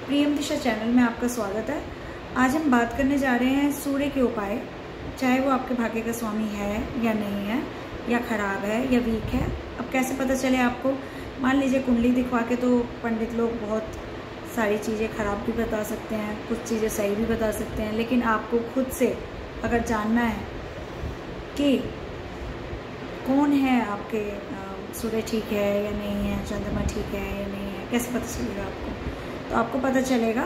प्रियम दिशा channel में आपका स्वागत है। आज हम बात करने जा रहे हैं सूर्य के उपाय, चाहे वो आपके भाग्य का स्वामी है या नहीं है, या खराब है या वीक है। अब कैसे पता चले आपको? मान लीजिए कुंडली दिखवा के तो पंडित लोग बहुत सारी चीज़ें खराब भी बता सकते हैं, कुछ चीज़ें सही भी बता सकते हैं, लेकिन आपको खुद से अगर जानना है कि कौन है आपके सूर्य ठीक है या नहीं है, चंद्रमा ठीक है या नहीं है, कैसे पता चलेगा आपको? तो आपको पता चलेगा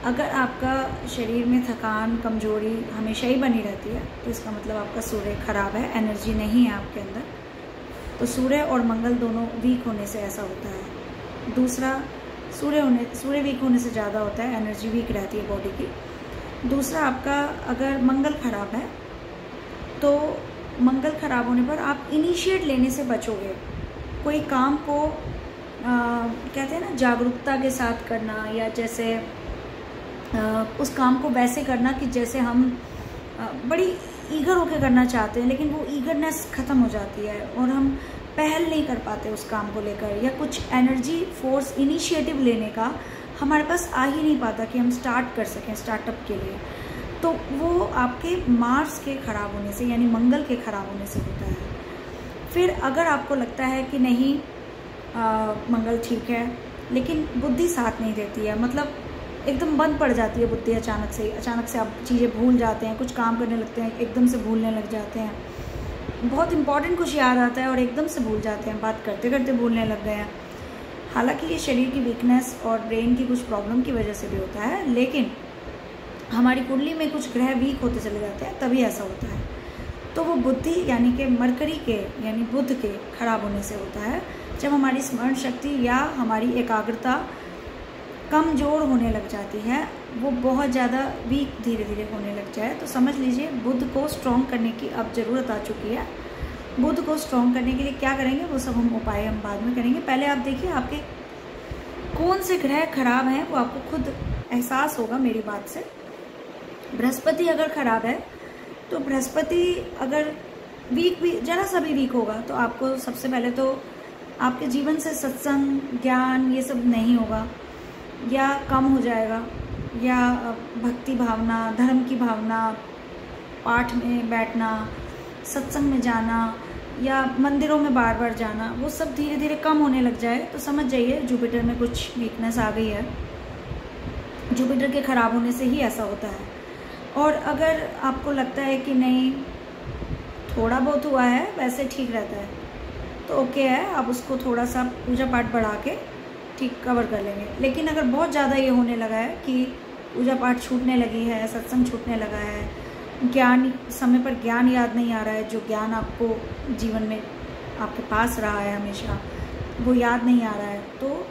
अगर आपका शरीर में थकान, कमजोरी हमेशा ही बनी रहती है तो इसका मतलब आपका सूर्य खराब है, एनर्जी नहीं है आपके अंदर। तो सूर्य और मंगल दोनों वीक होने से ऐसा होता है। दूसरा, सूर्य वीक होने से ज़्यादा होता है, एनर्जी वीक रहती है बॉडी की। दूसरा, आपका अगर मंगल खराब है तो मंगल खराब होने पर आप इनिशिएट लेने से बचोगे। कोई काम को कहते हैं ना, जागरूकता के साथ करना, या जैसे उस काम को वैसे करना कि जैसे हम बड़ी ईगर होकर करना चाहते हैं, लेकिन वो ईगरनेस ख़त्म हो जाती है और हम पहल नहीं कर पाते उस काम को लेकर, या कुछ एनर्जी फोर्स इनिशिएटिव लेने का हमारे पास आ ही नहीं पाता कि हम स्टार्ट कर सकें स्टार्टअप के लिए। तो वो आपके मार्स के ख़राब होने से, यानी मंगल के ख़राब होने से होता है। फिर अगर आपको लगता है कि नहीं मंगल ठीक है लेकिन बुद्धि साथ नहीं देती है, मतलब एकदम बंद पड़ जाती है बुद्धि, अचानक से आप चीज़ें भूल जाते हैं, कुछ काम करने लगते हैं एकदम से भूलने लग जाते हैं, बहुत इंपॉर्टेंट कुछ याद आता है और एकदम से भूल जाते हैं, बात करते करते भूलने लग गए हैं। हालांकि ये शरीर की वीकनेस और ब्रेन की कुछ प्रॉब्लम की वजह से भी होता है, लेकिन हमारी कुंडली में कुछ ग्रह वीक होते चले जाते हैं तभी ऐसा होता है। तो वो बुद्धि यानी कि मरकरी के यानी बुध के खराब होने से होता है। जब हमारी स्मरण शक्ति या हमारी एकाग्रता कमज़ोर होने लग जाती है, वो बहुत ज़्यादा वीक धीरे धीरे होने लग जाए, तो समझ लीजिए बुध को स्ट्रॉन्ग करने की अब ज़रूरत आ चुकी है। बुध को स्ट्रॉन्ग करने के लिए क्या करेंगे, वो सब हम उपाय हम बाद में करेंगे। पहले आप देखिए आपके कौन से ग्रह खराब हैं, वो आपको खुद एहसास होगा मेरी बात से। बृहस्पति अगर खराब है तो बृहस्पति अगर वीक भी जरा सा भी वीक होगा तो आपको सबसे पहले तो आपके जीवन से सत्संग, ज्ञान ये सब नहीं होगा, या कम हो जाएगा, या भक्ति भावना, धर्म की भावना, पाठ में बैठना, सत्संग में जाना, या मंदिरों में बार बार जाना, वो सब धीरे धीरे कम होने लग जाए तो समझ जाइए जुपिटर में कुछ वीकनेस आ गई है। जुपिटर के खराब होने से ही ऐसा होता है। और अगर आपको लगता है कि नहीं थोड़ा बहुत हुआ है, वैसे ठीक रहता है, तो ओके है, आप उसको थोड़ा सा पूजा पाठ बढ़ा के ठीक कवर कर लेंगे। लेकिन अगर बहुत ज़्यादा ये होने लगा है कि पूजा पाठ छूटने लगी है, सत्संग छूटने लगा है, ज्ञान समय पर ज्ञान याद नहीं आ रहा है, जो ज्ञान आपको जीवन में आपके पास रहा है हमेशा वो याद नहीं आ रहा है, तो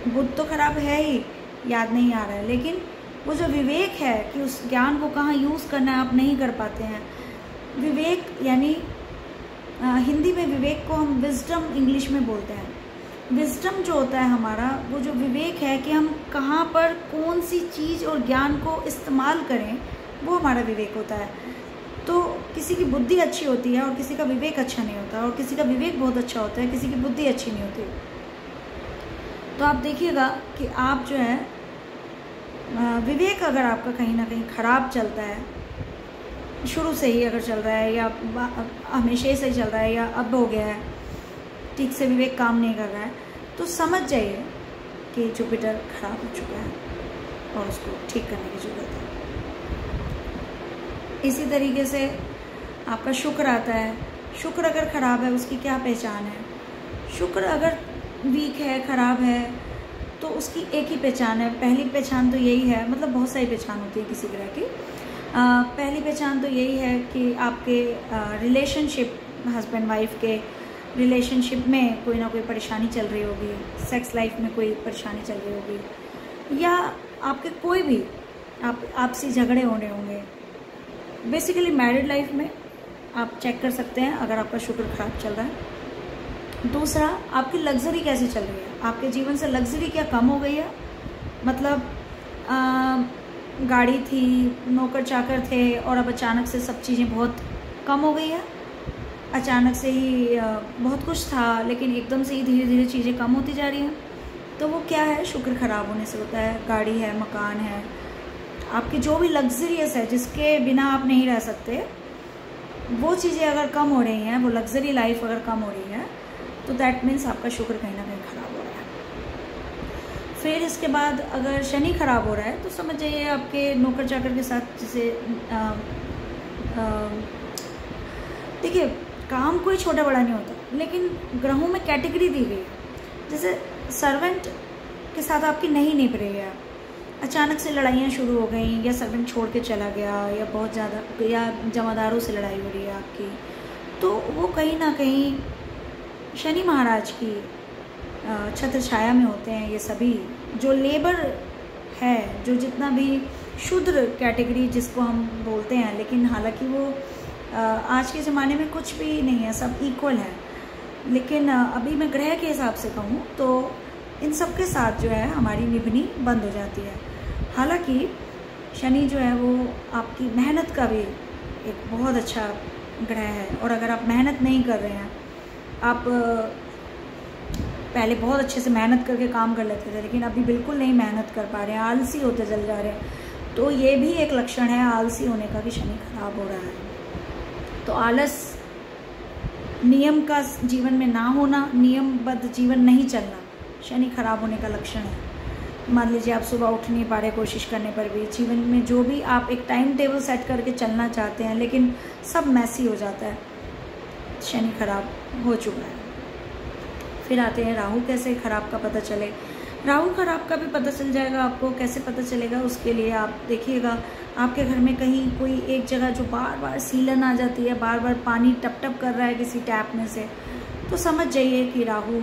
बुध तो खराब है ही, याद नहीं आ रहा है, लेकिन वो जो विवेक है कि उस ज्ञान को कहाँ यूज़ करना है आप नहीं कर पाते हैं। विवेक यानी हिंदी में विवेक को हम विजडम इंग्लिश में बोलते हैं। विजडम जो होता है हमारा, वो जो विवेक है कि हम कहाँ पर कौन सी चीज़ और ज्ञान को इस्तेमाल करें, वो हमारा विवेक होता है। तो किसी की बुद्धि अच्छी होती है और किसी का विवेक अच्छा नहीं होता, और किसी का विवेक बहुत अच्छा होता है, किसी की बुद्धि अच्छी नहीं होती। तो आप देखिएगा कि आप जो है विवेक अगर आपका कहीं ना कहीं ख़राब चलता है, शुरू से ही अगर चल रहा है, या हमेशा से ही चल रहा है, या अब हो गया है, ठीक से विवेक काम नहीं कर रहा है, तो समझ जाइए कि जुपिटर खराब हो चुका है और उसको ठीक करने की ज़रूरत है। इसी तरीके से आपका शुक्र आता है। शुक्र अगर ख़राब है, उसकी क्या पहचान है? शुक्र अगर वीक है, ख़राब है, तो उसकी एक ही पहचान है। पहली पहचान तो यही है, मतलब बहुत सारी पहचान होती है किसी ग्रह की। पहली पहचान तो यही है कि आपके रिलेशनशिप, हस्बैंड वाइफ के रिलेशनशिप में कोई ना कोई परेशानी चल रही होगी, सेक्स लाइफ में कोई परेशानी चल रही होगी, या आपके कोई भी आपसी झगड़े होने होंगे। बेसिकली मैरिड लाइफ में आप चेक कर सकते हैं अगर आपका शुक्र खराब चल रहा है। दूसरा, आपकी लग्जरी कैसी चल रही है, आपके जीवन से लग्जरी क्या कम हो गई है, मतलब गाड़ी थी, नौकर चाकर थे, और अब अचानक से सब चीज़ें बहुत कम हो गई है। अचानक से ही बहुत कुछ था, लेकिन एकदम से ही धीरे धीरे चीज़ें कम होती जा रही हैं। तो वो क्या है, शुक्र खराब होने से होता है। गाड़ी है, मकान है, आपकी जो भी लग्जरियस है, जिसके बिना आप नहीं रह सकते, वो चीज़ें अगर कम हो रही हैं, वो लग्जरी लाइफ अगर कम हो रही है, तो दैट मीन्स आपका शुक्र कहीं ना कहीं ख़राब हो रहा है। फिर इसके बाद अगर शनि खराब हो रहा है तो समझ जाइए आपके नौकर चाकर के साथ, जैसे देखिए काम कोई छोटा बड़ा नहीं होता, लेकिन ग्रहों में कैटेगरी दी गई है। जैसे सर्वेंट के साथ आपकी नहीं निभ रही है, अचानक से लड़ाइयाँ शुरू हो गई, या सर्वेंट छोड़ के चला गया, या बहुत ज़्यादा, या जमादारों से लड़ाई हो रही है आपकी, तो वो कहीं ना कहीं शनि महाराज की छत्र छाया में होते हैं। ये सभी जो लेबर है, जो जितना भी शूद्र कैटेगरी जिसको हम बोलते हैं, लेकिन हालांकि वो आज के ज़माने में कुछ भी नहीं है, सब इक्वल है। लेकिन अभी मैं ग्रह के हिसाब से कहूँ तो इन सब के साथ जो है हमारी निभनी बंद हो जाती है। हालांकि शनि जो है वो आपकी मेहनत का भी एक बहुत अच्छा ग्रह है, और अगर आप मेहनत नहीं कर रहे हैं, आप पहले बहुत अच्छे से मेहनत करके काम कर लेते थे, लेकिन अभी बिल्कुल नहीं मेहनत कर पा रहे हैं, आलसी होते चल जा रहे हैं, तो ये भी एक लक्षण है आलसी होने का कि शनि खराब हो रहा है। तो आलस, नियम का जीवन में ना होना, नियमबद्ध जीवन नहीं चलना, शनि खराब होने का लक्षण है। मान लीजिए आप सुबह उठ नहीं पा रहे कोशिश करने पर भी, जीवन में जो भी आप एक टाइम टेबल सेट करके चलना चाहते हैं, लेकिन सब मैसी हो जाता है, शनि खराब हो चुका है। फिर आते हैं राहु, कैसे खराब का पता चले। राहु खराब का भी पता चल जाएगा आपको। कैसे पता चलेगा, उसके लिए आप देखिएगा आपके घर में कहीं कोई एक जगह जो बार बार सीलन आ जाती है, बार बार पानी टप टप कर रहा है किसी टैप में से, तो समझ जाइए कि राहु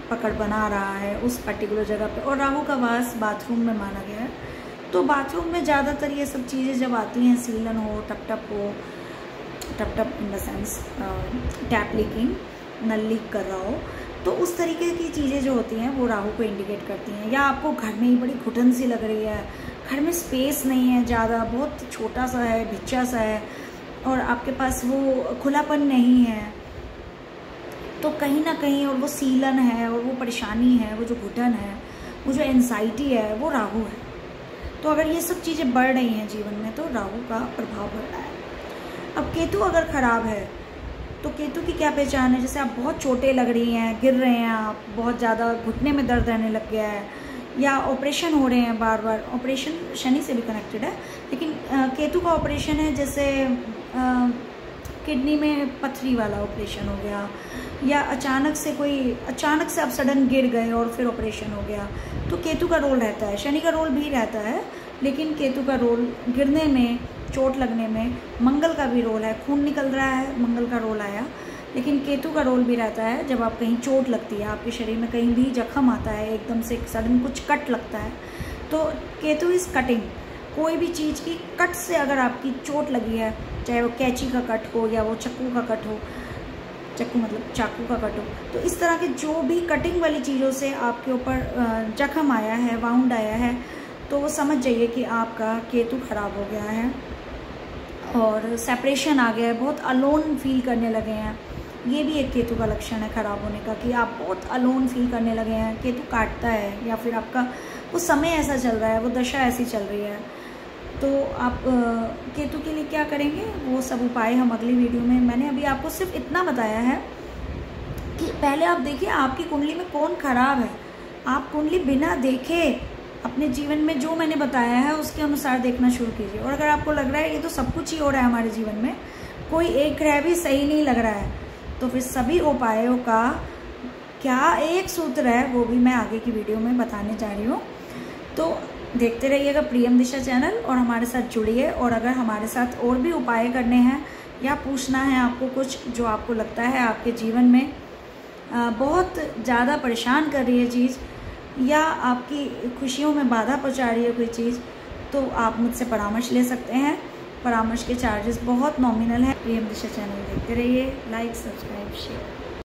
पकड़ बना रहा है उस पर्टिकुलर जगह पे। और राहु का वास बाथरूम में माना गया है, तो बाथरूम में ज़्यादातर ये सब चीज़ें जब आती हैं, सीलन हो, टप टप हो, टप टप in the sense tap leaking, नल लीक कर रहा हो, तो उस तरीके की चीज़ें जो होती हैं वो राहु को इंडिकेट करती हैं। या आपको घर में ही बड़ी घुटन सी लग रही है, घर में स्पेस नहीं है ज़्यादा, बहुत छोटा सा है, भिच्चा सा है, और आपके पास वो खुलापन नहीं है, तो कहीं ना कहीं, और वो सीलन है, और वो परेशानी है, वो जो घुटन है, वो जो एंजाइटी है, वो राहु है। तो अगर ये सब चीज़ें बढ़ रही हैं जीवन में, तो राहु का प्रभाव बढ़ रहा है। अब केतु अगर ख़राब है, तो केतु की क्या पहचान है, जैसे आप बहुत चोटें लग रही हैं, गिर रहे हैं आप, बहुत ज़्यादा घुटने में दर्द रहने लग गया है, या ऑपरेशन हो रहे हैं बार बार। ऑपरेशन शनि से भी कनेक्टेड है, लेकिन केतु का ऑपरेशन है जैसे किडनी में पथरी वाला ऑपरेशन हो गया, या अचानक से आप सडन गिर गए और फिर ऑपरेशन हो गया, तो केतु का रोल रहता है। शनि का रोल भी रहता है, लेकिन केतु का रोल गिरने में, चोट लगने में, मंगल का भी रोल है, खून निकल रहा है, मंगल का रोल आया, लेकिन केतु का रोल भी रहता है। जब आप कहीं चोट लगती है, आपके शरीर में कहीं भी जख्म आता है, एकदम से सडन कुछ कट लगता है, तो केतु इस कटिंग, कोई भी चीज़ की कट से अगर आपकी चोट लगी है, चाहे वो कैंची का कट हो या वो चाकू का कट हो, चाकू मतलब चाकू का कट हो, तो इस तरह के जो भी कटिंग वाली चीज़ों से आपके ऊपर जख्म आया है, वाउंड आया है, तो वो समझ जाइए कि आपका केतु खराब हो गया है और सेपरेशन आ गया है, बहुत अलोन फील करने लगे हैं। ये भी एक केतु का लक्षण है खराब होने का, कि आप बहुत अलोन फील करने लगे हैं, केतु काटता है, या फिर आपका वो समय ऐसा चल रहा है, वो दशा ऐसी चल रही है। तो आप केतु के लिए क्या करेंगे, वो सब उपाय हम अगली वीडियो में, मैंने अभी आपको सिर्फ इतना बताया है कि पहले आप देखिए आपकी कुंडली में कौन खराब है। आप कुंडली बिना देखे अपने जीवन में जो मैंने बताया है उसके अनुसार देखना शुरू कीजिए। और अगर आपको लग रहा है ये तो सब कुछ ही हो रहा है हमारे जीवन में, कोई एक ग्रह भी सही नहीं लग रहा है, तो फिर सभी उपायों का क्या एक सूत्र है वो भी मैं आगे की वीडियो में बताने जा रही हूँ। तो देखते रहिएगा प्रियम दिशा चैनल और हमारे साथ जुड़िए। और अगर हमारे साथ और भी उपाय करने हैं या पूछना है आपको कुछ जो आपको लगता है आपके जीवन में बहुत ज़्यादा परेशान कर रही है चीज़, या आपकी खुशियों में बाधा पहुंचा रही है कोई चीज़, तो आप मुझसे परामर्श ले सकते हैं। परामर्श के चार्जेस बहुत नॉमिनल हैं। प्रियम दिशा चैनल देखते रहिए, लाइक, सब्सक्राइब, शेयर।